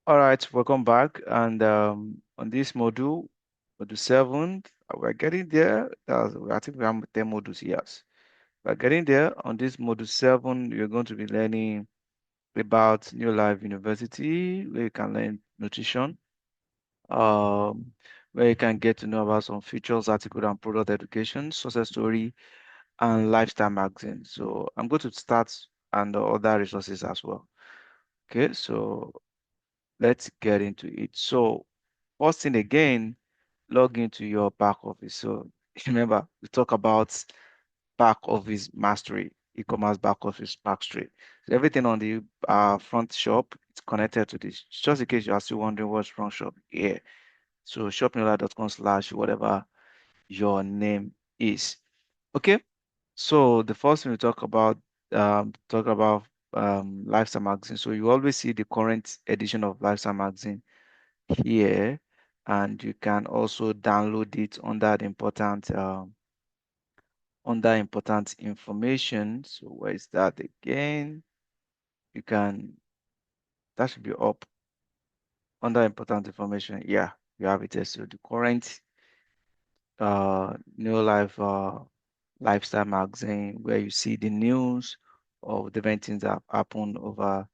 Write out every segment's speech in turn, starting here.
All right, welcome back. And on this module 7, we're getting there. I think we have 10 modules, yes. We're getting there. On this module 7, you're going to be learning about New Life University, where you can learn nutrition, um, where you can get to know about some features, article and product education, success story, and lifestyle magazine. So I'm going to start and the other resources as well. Okay, so let's get into it. So first thing again, log into your back office. So remember, we talk about back office mastery, e-commerce back office mastery. So everything on the front shop is connected to this. Just in case you are still wondering what's front shop here. So shopnewline.com/ whatever your name is. Okay. So the first thing we talk about Lifestyle magazine. So you always see the current edition of Lifestyle magazine here, and you can also download it under important information. So where is that again? You can That should be up under important information. Yeah, you have it there. So the current New Life Lifestyle magazine, where you see the news of the event things that have happened over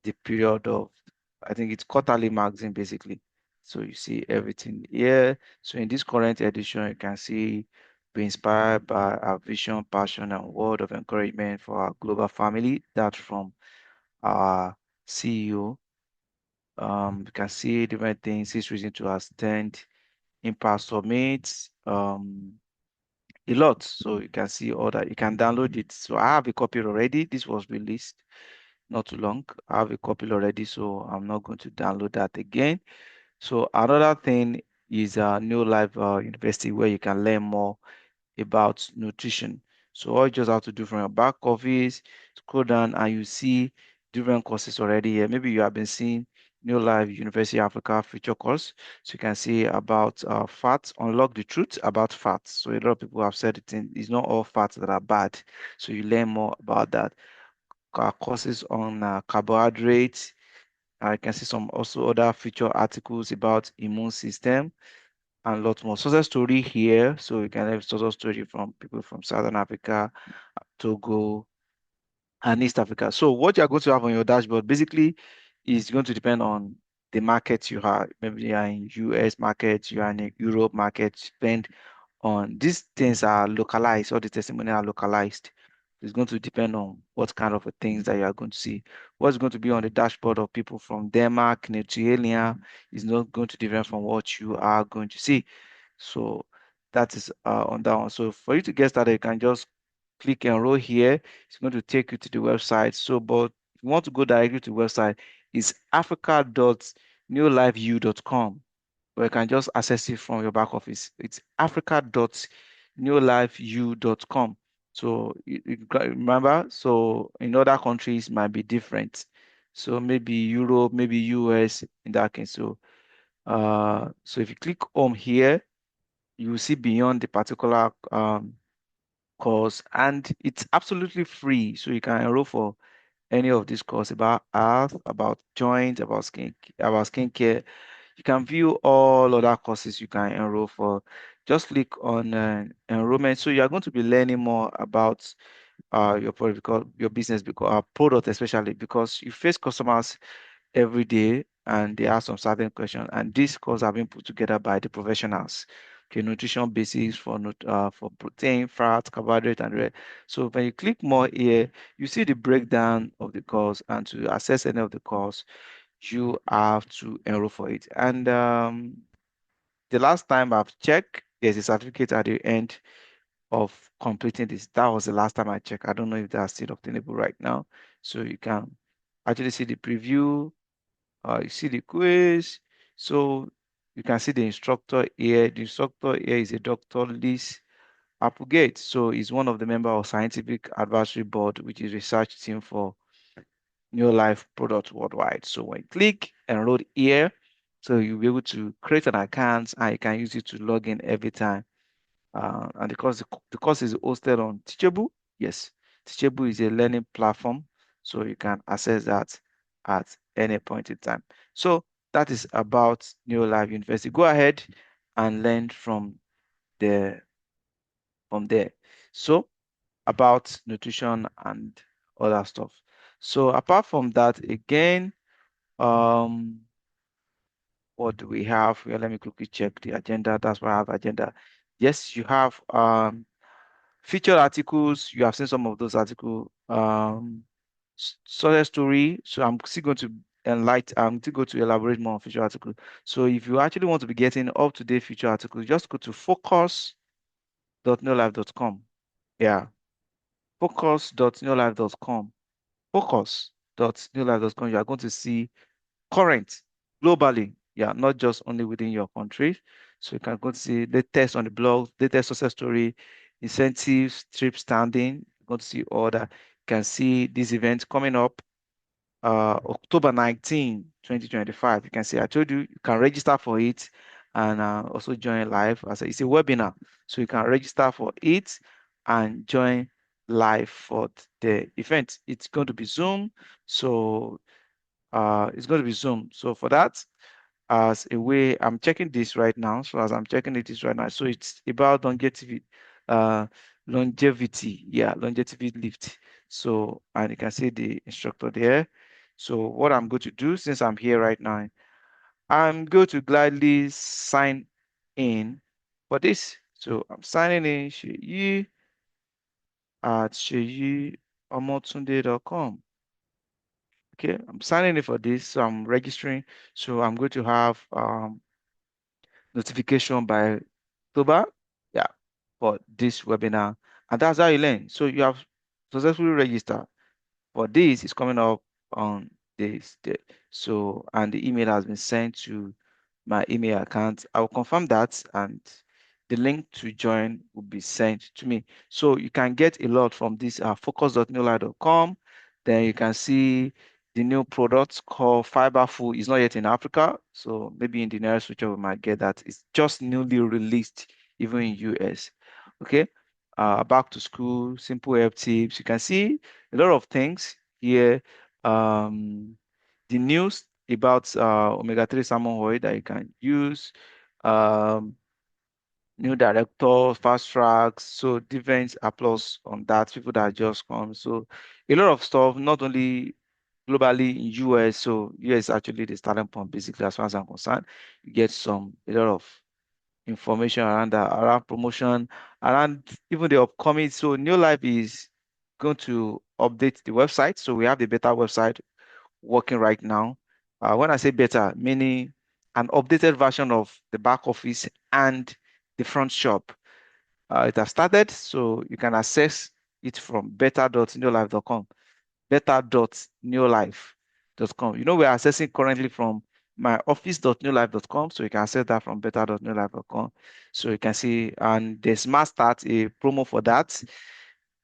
the period of, I think it's quarterly magazine basically. So you see everything here. So in this current edition, you can see be inspired by our vision, passion, and word of encouragement for our global family. That's from our CEO. You can see different things, his reason to attend Impact Summit, a lot. So you can see all that. You can download it. So I have a copy already. This was released not too long. I have a copy already, so I'm not going to download that again. So another thing is New Life University, where you can learn more about nutrition. So all you just have to do from your back office, scroll down and you see different courses already here. Maybe you have been seeing New Life University Africa feature course. So you can see about fats, unlock the truth about fats. So a lot of people have said it's not all fats that are bad. So you learn more about that. Courses on carbohydrates. I can see some also other feature articles about immune system and lots more. Success story here. So you can have success story from people from Southern Africa, Togo, and East Africa. So what you're going to have on your dashboard basically is going to depend on the market you have. Maybe you are in US market, you are in a Europe market, depend on these things are localized, all the testimony are localized. It's going to depend on what kind of things that you are going to see. What's going to be on the dashboard of people from Denmark, Lithuania is not going to differ from what you are going to see. So that is on that one. So for you to get started, you can just click enroll here. It's going to take you to the website. So, but if you want to go directly to the website, it's africa.newlifeu.com, or you can just access it from your back office. It's africa.newlifeu.com. So remember, so in other countries might be different. So maybe Europe, maybe US in that case. So if you click home here, you will see beyond the particular course, and it's absolutely free. So you can enroll for any of these courses about health, about joints, about skincare. You can view all other courses you can enroll for. Just click on enrollment. So you are going to be learning more about your product, because your business, because product especially, because you face customers every day and they ask some certain questions. And these courses have been put together by the professionals. Okay, nutrition basics for protein, fat, carbohydrate, and rest. So when you click more here, you see the breakdown of the course, and to access any of the course, you have to enroll for it. And the last time I've checked, there's a certificate at the end of completing this. That was the last time I checked. I don't know if that's still obtainable right now. So you can actually see the preview, you see the quiz. So you can see the instructor here. The instructor here is a Dr. Liz Applegate. So he's one of the members of Scientific Advisory Board, which is research team for New Life products worldwide. So when you click enroll here, so you'll be able to create an account and you can use it to log in every time. And because the course is hosted on Teachable, yes, Teachable is a learning platform, so you can access that at any point in time. So that is about NeoLife University. Go ahead and learn the from there. So about nutrition and other stuff. So apart from that, again, um, what do we have here? Let me quickly check the agenda. That's why I have agenda. Yes, you have featured articles. You have seen some of those articles. Success story. So I'm still going to I'm still going to elaborate more on featured article. So if you actually want to be getting up-to-date featured articles, just go to focus.neolife.com. Yeah, focus.neolife.com. Focus.neolife.com. You are going to see current globally, yeah, not just only within your country. So you can go to see latest on the blog, latest success story, incentives, trip standing. You're going to see all that. You can see this event coming up October 19, 2025. You can see I told you you can register for it and also join live. As it's a webinar, so you can register for it and join live for the event. It's going to be Zoom, so it's going to be Zoom. So for that, as a way, I'm checking this right now. So as I'm checking it is right now, so it's about uh, longevity. Yeah, longevity lift. So, and you can see the instructor there. So what I'm going to do, since I'm here right now, I'm going to gladly sign in for this. So I'm signing in Sheyi at sheyiomotunde.com. Okay, I'm signing in for this. So I'm registering. So I'm going to have notification by October, yeah, for this webinar. And that's how you learn. So you have successfully registered. For this, is coming up on this day. So, and the email has been sent to my email account. I will confirm that, and the link to join will be sent to me. So you can get a lot from this focus.newlife.com. Then you can see the new products called Fiber Food. It's not yet in Africa, so maybe in the nearest future we might get that. It's just newly released, even in US. Okay, back to school, simple help tips. You can see a lot of things here. The news about omega-3 salmon oil that you can use. Um, New director, fast tracks, so different applause on that, people that just come. So a lot of stuff, not only globally in US, so US actually the starting point basically as far as I'm concerned. You get a lot of information around that, around promotion, around even the upcoming. So New Life is going to update the website. So we have the beta website working right now. When I say better, meaning an updated version of the back office and the front shop. It has started, so you can access it from beta.neolife.com. Beta.neolife.com. You know, we're accessing currently from my office.neolife.com, so you can access that from beta.neolife.com. So you can see, and there's Smart Start, a promo for that,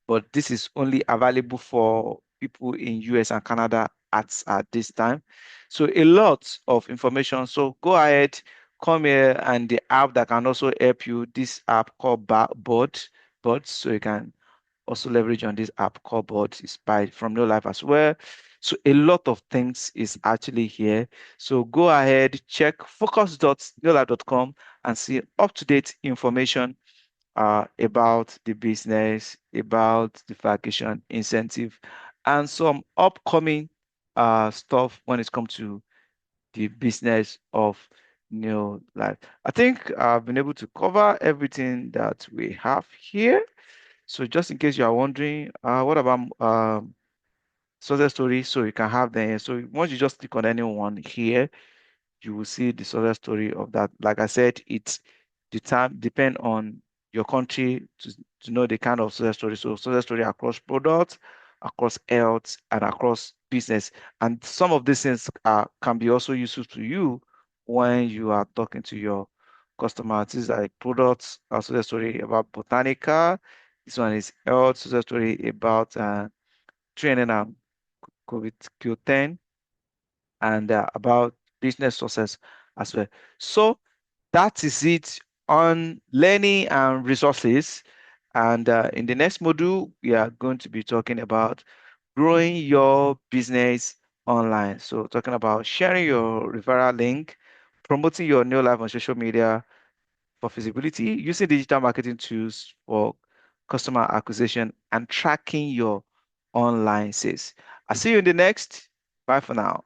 but this is only available for people in US and Canada at this time. So a lot of information. So go ahead, come here, and the app that can also help you, this app called Board. So you can also leverage on this app called Board. It's by from No Life as well. So a lot of things is actually here. So go ahead, check focus.nolife.com and see up-to-date information about the business, about the vacation incentive, and some upcoming stuff when it comes to the business of New Life. I think I've been able to cover everything that we have here. So just in case you are wondering, what about success story? So you can have them. So once you just click on anyone here, you will see the success story of that. Like I said, it's the time depend on your country to know the kind of success story. So success story across products, across health, and across business. And some of these things can be also useful to you when you are talking to your customers. This is like products, success story about botanica. This one is health, success story about training and COVID-10 and about business success as well. So that is it on learning and resources. And in the next module, we are going to be talking about growing your business online. So talking about sharing your referral link, promoting your new life on social media for visibility, using digital marketing tools for customer acquisition, and tracking your online sales. I'll see you in the next. Bye for now.